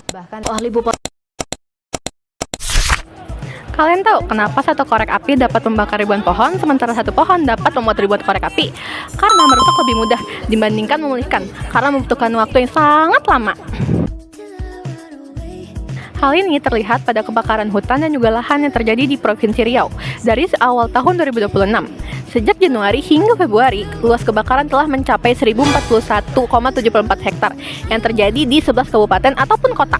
Bahkan ahli Bupati. Kalian tahu kenapa satu korek api dapat membakar ribuan pohon, sementara satu pohon dapat membuat ribuan korek api? Karena merusak lebih mudah dibandingkan memulihkan, karena membutuhkan waktu yang sangat lama. Hal ini terlihat pada kebakaran hutan dan juga lahan yang terjadi di Provinsi Riau dari awal tahun 2026. Sejak Januari hingga Februari, luas kebakaran telah mencapai 1041,74 hektar yang terjadi di 11 kabupaten ataupun kota.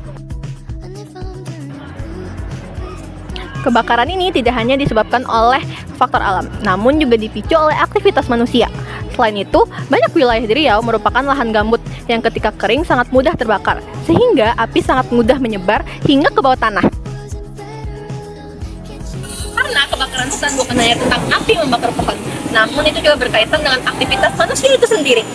Kebakaran ini tidak hanya disebabkan oleh faktor alam, namun juga dipicu oleh aktivitas manusia. Selain itu, banyak wilayah di Riau merupakan lahan gambut yang ketika kering sangat mudah terbakar, sehingga api sangat mudah menyebar hingga ke bawah tanah. Karena kebakaran hutan bukan hanya tentang api membakar pohon, namun itu juga berkaitan dengan aktivitas manusia itu sendiri.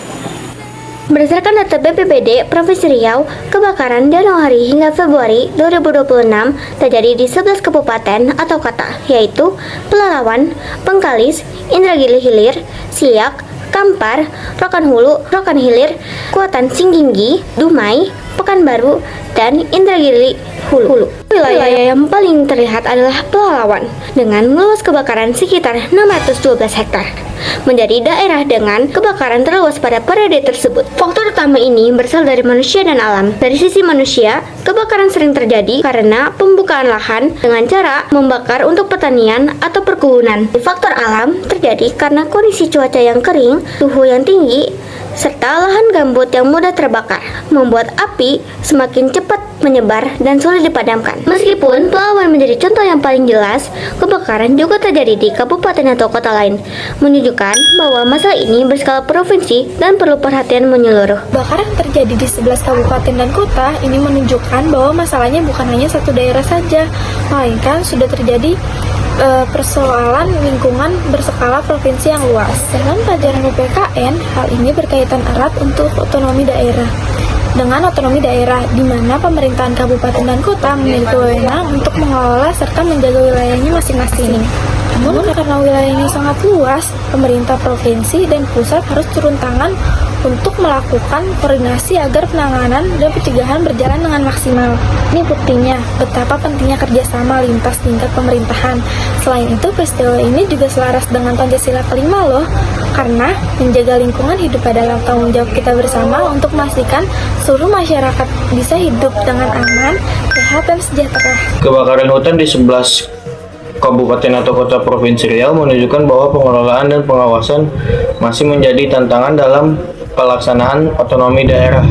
Berdasarkan data BPBD Provinsi Riau, kebakaran Januari hingga Februari 2026 terjadi di 11 kabupaten atau kota, yaitu Pelalawan, Bengkalis, Indragiri Hilir, Siak, Kampar, Rokan Hulu, Rokan Hilir, Kuatan Singginggi, Dumai, Pekanbaru, dan Indragiri Hulu. Wilayah yang paling terlihat adalah Pelalawan dengan luas kebakaran sekitar 612 hektar, menjadi daerah dengan kebakaran terluas pada periode tersebut. Faktor utama ini berasal dari manusia dan alam. Dari sisi manusia, kebakaran sering terjadi karena pembukaan lahan dengan cara membakar untuk pertanian atau perkebunan. Faktor alam terjadi karena kondisi cuaca yang kering, suhu yang tinggi, serta lahan gambut yang mudah terbakar, membuat api semakin cepat menyebar dan sulit dipadamkan. Meskipun Pelalawan menjadi contoh yang paling jelas, kebakaran juga terjadi di kabupaten atau kota lain, menunjukkan bahwa masalah ini berskala provinsi dan perlu perhatian menyeluruh. Kebakaran terjadi di 11 kabupaten dan kota ini menunjukkan bahwa masalahnya bukan hanya satu daerah saja, melainkan sudah terjadi persoalan lingkungan berskala provinsi yang luas. Dalam pelajaran UPKN, hal ini berkaitan erat untuk otonomi daerah. Dengan otonomi daerah, di mana pemerintahan kabupaten dan kota memiliki wewenang untuk mengelola serta menjaga wilayahnya masing-masing. Namun karena wilayahnya sangat luas, pemerintah provinsi dan pusat harus turun tangan untuk melakukan koordinasi agar penanganan dan pencegahan berjalan dengan maksimal. Ini buktinya betapa pentingnya kerjasama lintas tingkat pemerintahan. Selain itu, peristiwa ini juga selaras dengan Pancasila kelima loh, karena menjaga lingkungan hidup adalah tanggung jawab kita bersama untuk memastikan seluruh masyarakat bisa hidup dengan aman, sehat, dan sejahtera. Kebakaran hutan di 11 kabupaten atau kota Provinsi Riau menunjukkan bahwa pengelolaan dan pengawasan masih menjadi tantangan dalam pelaksanaan otonomi daerah.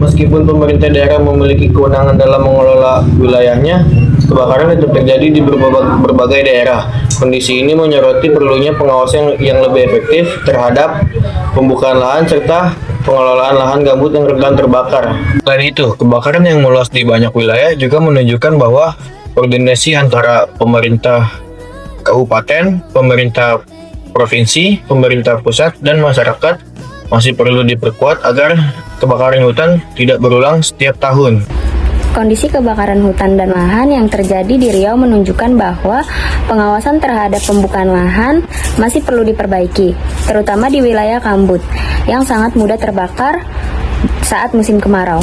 Meskipun pemerintah daerah memiliki kewenangan dalam mengelola wilayahnya, kebakaran tetap terjadi di berbagai daerah. Kondisi ini menyoroti perlunya pengawasan yang lebih efektif terhadap pembukaan lahan serta pengelolaan lahan gambut yang rentan terbakar. Selain itu, kebakaran yang meluas di banyak wilayah juga menunjukkan bahwa koordinasi antara pemerintah kabupaten, pemerintah provinsi, pemerintah pusat, dan masyarakat masih perlu diperkuat agar kebakaran hutan tidak berulang setiap tahun. Kondisi kebakaran hutan dan lahan yang terjadi di Riau menunjukkan bahwa pengawasan terhadap pembukaan lahan masih perlu diperbaiki, terutama di wilayah gambut yang sangat mudah terbakar saat musim kemarau.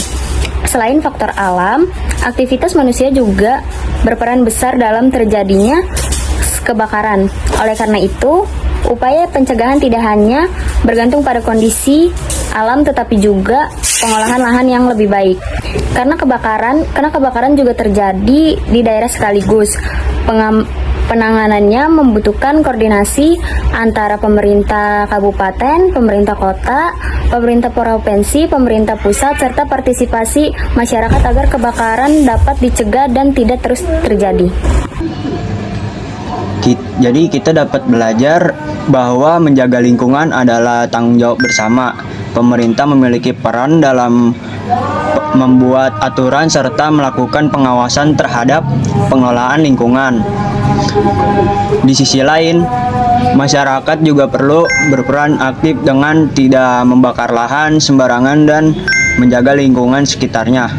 Selain faktor alam, aktivitas manusia juga berperan besar dalam terjadinya kebakaran. Oleh karena itu, upaya pencegahan tidak hanya bergantung pada kondisi alam tetapi juga pengolahan lahan yang lebih baik. Karena kebakaran juga terjadi di daerah sekaligus. Penanganannya membutuhkan koordinasi antara pemerintah kabupaten, pemerintah kota, pemerintah provinsi, pemerintah pusat, serta partisipasi masyarakat agar kebakaran dapat dicegah dan tidak terus terjadi. Jadi kita dapat belajar bahwa menjaga lingkungan adalah tanggung jawab bersama. Pemerintah memiliki peran dalam membuat aturan serta melakukan pengawasan terhadap pengelolaan lingkungan. Di sisi lain, masyarakat juga perlu berperan aktif dengan tidak membakar lahan sembarangan dan menjaga lingkungan sekitarnya.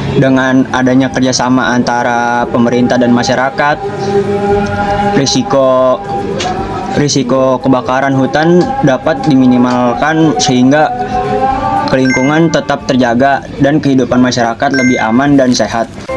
Dengan adanya kerjasama antara pemerintah dan masyarakat, risiko kebakaran hutan dapat diminimalkan sehingga lingkungan tetap terjaga dan kehidupan masyarakat lebih aman dan sehat.